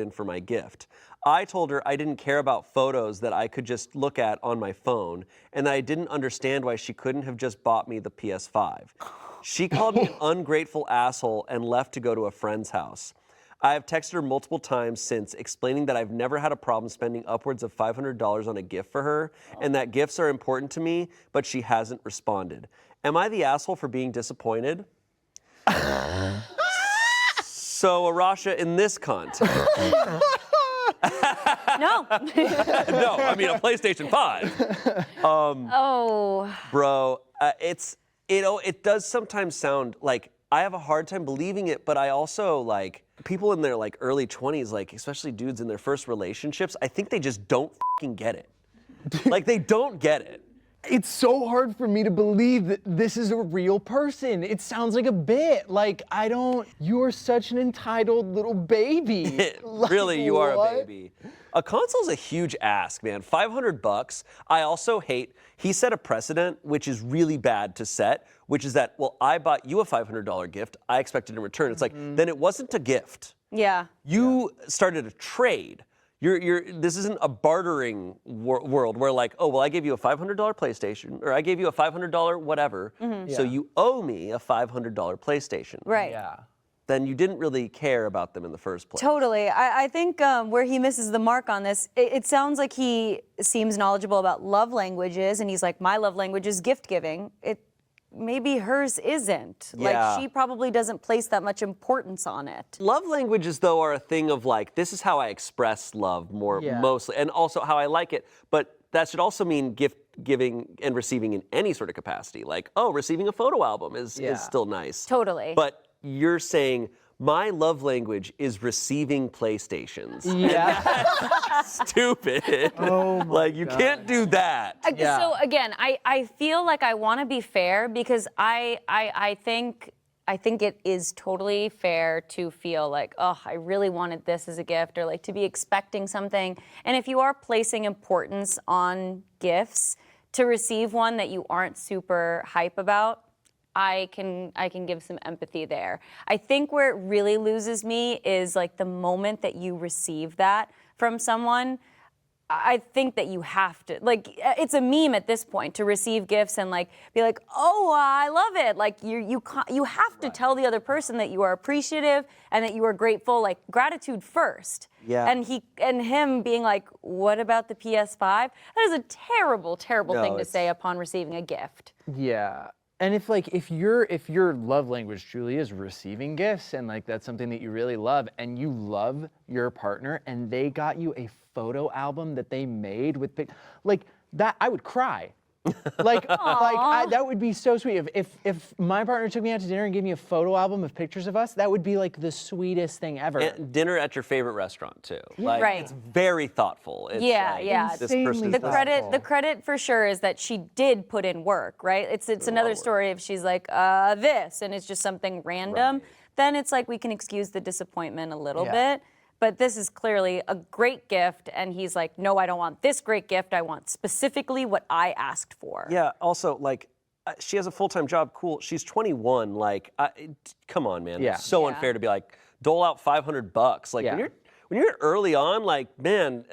in for my gift. I told her I didn't care about photos that I could just look at on my phone, and that I didn't understand why she couldn't have just bought me the PS5. She called me an ungrateful asshole and left to go to a friend's house. I have texted her multiple times since, explaining that I've never had a problem spending upwards of $500 on a gift for her, and that gifts are important to me, but she hasn't responded. Am I the asshole for being disappointed? So, Arasha, in this context. No. No, I mean a PlayStation 5. Bro, it does sometimes sound like I have a hard time believing it, but I also like people in their like early 20s, like especially dudes in their first relationships, I think they just don't fucking get it. Like they don't get it. It's so hard for me to believe that this is a real person. It sounds like a bit. Like, you're such an entitled little baby. Like, Really, you are what? a baby. A console's a huge ask, man. $500. I also hate, he set a precedent, which is really bad to set, which is that, well, I bought you a $500 gift. I expected in return. It's like, then it wasn't a gift. Yeah. You started a trade. This isn't a bartering world where like, oh, well, I gave you a $500 PlayStation, or I gave you a $500 whatever, so you owe me a $500 PlayStation. Right. Yeah. Then you didn't really care about them in the first place. Totally. I think where he misses the mark on this, it sounds like he seems knowledgeable about love languages, and he's like, my love language is gift giving. Maybe hers isn't. Yeah. Like, she probably doesn't place that much importance on it. Love languages, though, are a thing of like, this is how I express love mostly, and also how I like it. But that should also mean gift giving and receiving in any sort of capacity. Like, oh, receiving a photo album is still nice. Totally. But you're saying, my love language is receiving PlayStations. Yeah. Stupid. Oh my like, you can't do that. Yeah. So again, I feel like I want to be fair because I think it is totally fair to feel like, oh, I really wanted this as a gift, or like to be expecting something. And if you are placing importance on gifts, to receive one that you aren't super hype about, I can give some empathy there. I think where it really loses me is like the moment that you receive that from someone. I think that you have to, like, it's a meme at this point to receive gifts and like be like, oh, I love it. Like you have to tell the other person that you are appreciative and that you are grateful. Like, gratitude first. Yeah. And him being like, what about the PS5? That is a terrible, terrible thing to say upon receiving a gift. Yeah. And if your love language truly is receiving gifts, and like that's something that you really love, and you love your partner, and they got you a photo album that they made with like that, I would cry. That would be so sweet. If my partner took me out to dinner and gave me a photo album of pictures of us, that would be like the sweetest thing ever. And dinner at your favorite restaurant too. Like, Right. It's very thoughtful. It's Yeah, like, yeah. This person Insanely is thoughtful. The credit for sure is that she did put in work, right? It's another story if she's like, this, and it's just something random, Right. then it's like we can excuse the disappointment a little Yeah. bit. But this is clearly a great gift, and he's like, no, I don't want this great gift. I want specifically what I asked for. Yeah. Also, like, she has a full-time job. Cool. She's 21. Like, come on, man. Yeah. It's so Yeah. unfair to be like dole out $500. Like, Yeah. when you're early on, like, man,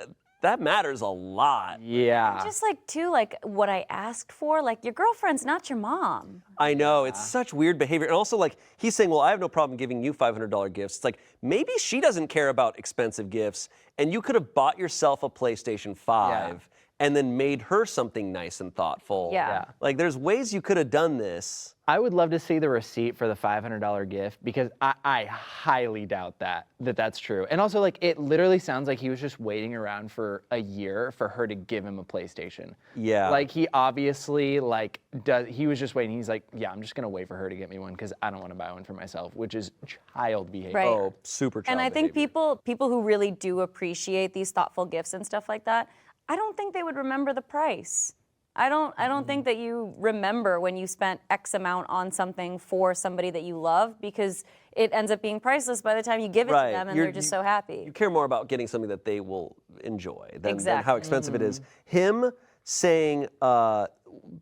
that matters a lot. Yeah. Just like, too, like what I asked for, like your girlfriend's not your mom. I know, it's such weird behavior. And also, like, he's saying, well, I have no problem giving you $500 gifts. It's like, maybe she doesn't care about expensive gifts, and you could have bought yourself a PlayStation 5 and then made her something nice and thoughtful. Yeah. Like, there's ways you could have done this. I would love to see the receipt for the $500 gift, because I highly doubt that's true. And also, like, it literally sounds like he was just waiting around for a year for her to give him a PlayStation. Yeah. Like, he obviously, like, he was just waiting. He's like, yeah, I'm just going to wait for her to get me one because I don't want to buy one for myself, which is child behavior. Right. Oh, super child And I think behavior. people who really do appreciate these thoughtful gifts and stuff like that, I don't think they would remember the price. I don't think that you remember when you spent X amount on something for somebody that you love, because it ends up being priceless by the time you give it Right. to them and You're- they're just so happy. You care more about getting something that they will enjoy than how Exactly. expensive it is. Him saying,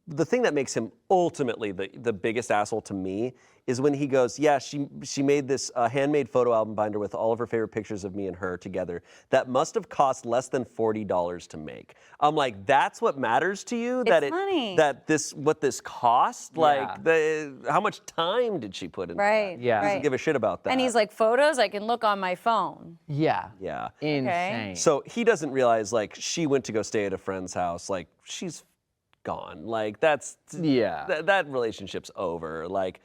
the thing that makes him ultimately the biggest asshole to me is when he goes, yeah, she made this handmade photo album binder with all of her favorite pictures of me and her together that must have cost less than $40 to make. I'm like, that's what matters to you? Funny. What this cost? Like, how much time did she put in Right. that? Yeah. He doesn't give a shit about that. And he's like, photos I can look on my phone. Yeah. yeah. Insane. So he doesn't realize, like, she went to go stay at a friend's house. Like, she's gone. Like, that's that relationship's over. Like,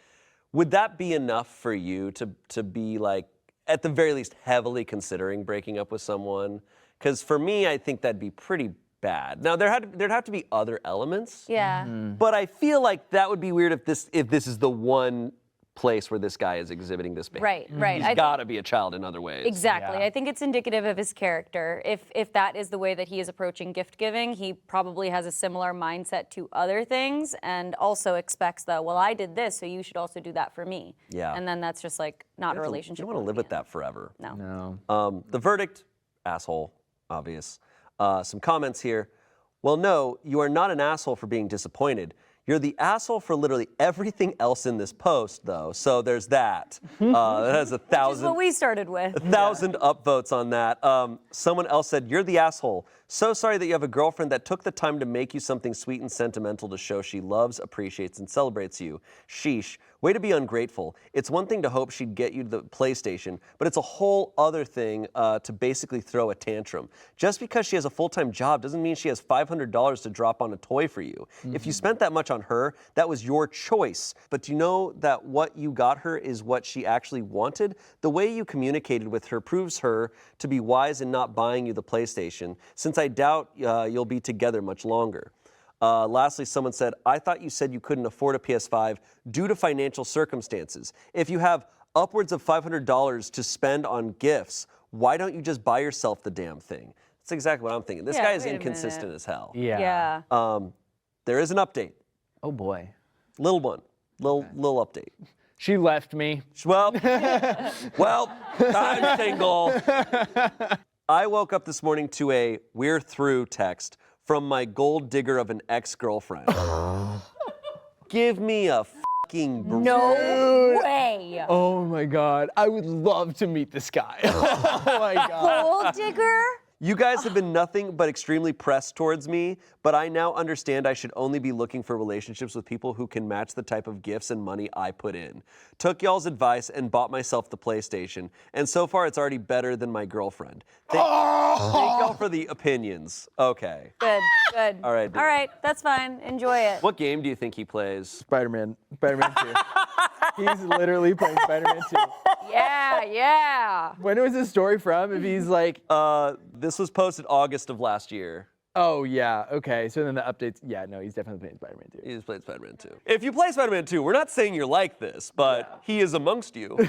would that be enough for you to be like, at the very least, heavily considering breaking up with someone? Because for me, I think that'd be pretty bad. Now there'd have to be other elements. Yeah. But I feel like that would be weird if this is the one place where this guy is exhibiting this behavior. Right. He's got to be a child in other ways. Exactly. Yeah. I think it's indicative of his character. If that is the way that he is approaching gift giving, he probably has a similar mindset to other things and also expects well, I did this, so you should also do that for me. Yeah. And then that's just like not a relationship. You don't want to live with that forever. No. No. The verdict, asshole, obvious. Some comments here. Well, no, you are not an asshole for being disappointed. You're the asshole for literally everything else in this post, though. So there's that. That has Which is what we started with. 1,000 upvotes on that. Someone else said, you're the asshole. So sorry that you have a girlfriend that took the time to make you something sweet and sentimental to show she loves, appreciates, and celebrates you. Sheesh. Way to be ungrateful. It's one thing to hope she'd get you to the PlayStation, but it's a whole other thing to basically throw a tantrum. Just because she has a full-time job doesn't mean she has $500 to drop on a toy for you. If you spent that much on her, that was your choice. But do you know that what you got her is what she actually wanted? The way you communicated with her proves her to be wise in not buying you the PlayStation, since I doubt you'll be together much longer. Lastly, someone said, I thought you said you couldn't afford a PS5 due to financial circumstances. If you have upwards of $500 to spend on gifts, why don't you just buy yourself the damn thing? That's exactly what I'm thinking. This guy is wait a inconsistent minute. as hell. Yeah. There is an update. Oh boy. Little one. Little update. She left me. Well, I'm single. I woke up this morning to a "we're through" text from my gold digger of an ex-girlfriend. Give me a fucking break. No way. Oh my God. I would love to meet this guy. Oh my God. Gold digger? You guys have been nothing but extremely pressed towards me, but I now understand I should only be looking for relationships with people who can match the type of gifts and money I put in. Took y'all's advice and bought myself the PlayStation, and so far it's already better than my girlfriend. Thank y'all for the opinions. Okay. Good. All right. All right, that's fine. Enjoy it. What game do you think he plays? Spider-Man 2. He's literally playing Spider-Man 2. Yeah. When was this story from? If he's like, This was posted August of last year. oh yeah, okay. So then the updates, yeah, no, he's definitely playing Spider-Man 2. He just played Spider-Man 2. If you play Spider-Man 2, we're not saying you're like this, but he is amongst you. He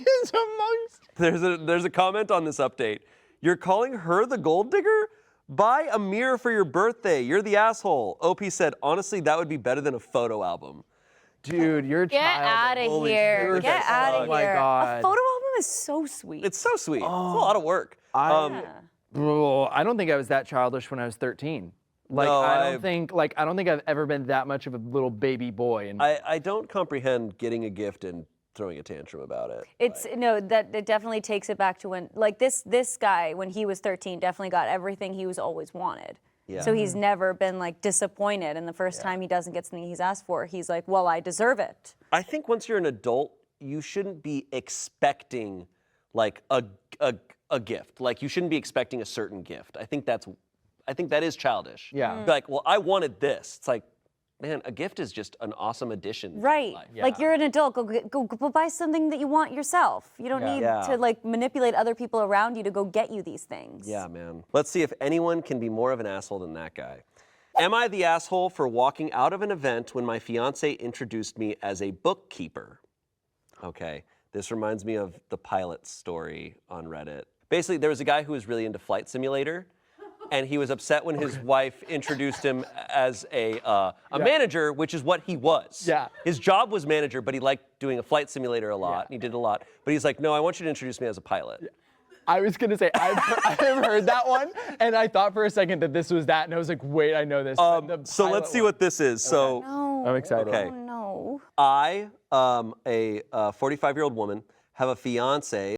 is amongst. There's a comment on this update. You're calling her the gold digger? Buy a mirror for your birthday. You're the asshole. OP said, honestly, that would be better than a photo album. Dude, you're a Get out child. of Holy here. shit. Get out of Oh my here. God. A photo album is so sweet. It's so sweet. It's a lot of work. Bro, I don't think I was that childish when I was 13. Like No, I don't think I've ever been that much of a little baby boy. And I don't comprehend getting a gift and throwing a tantrum about it. It's no, that it definitely takes it back to when, like this guy when he was 13 definitely got everything he was always wanted. Yeah. So he's never been like disappointed, and the first time he doesn't get something he's asked for, he's like, well, I deserve it. I think once you're an adult, you shouldn't be expecting like a gift. Like you shouldn't be expecting a certain gift. I think that is childish. Yeah. Be like, well, I wanted this. It's like, man, a gift is just an awesome addition. to Right. life. Like you're an adult, go buy something that you want yourself. You don't need Yeah. to like manipulate other people around you to go get you these things. Yeah, man. Let's see if anyone can be more of an asshole than that guy. Am I the asshole for walking out of an event when my fiance introduced me as a bookkeeper? Okay, this reminds me of the pilot story on Reddit. Basically, there was a guy who was really into Flight Simulator, and he was upset when his wife introduced him as a manager, which is what he was. Yeah. His job was manager, but he liked doing a flight simulator a lot, and he did a lot. But he's like, no, I want you to introduce me as a pilot. I was gonna say I've heard that one, and I thought for a second that this was that, and I was like, wait, I know this. So let's see what this is. So No. I'm excited. Okay. Oh, no. I, a 45-year-old woman, have a fiance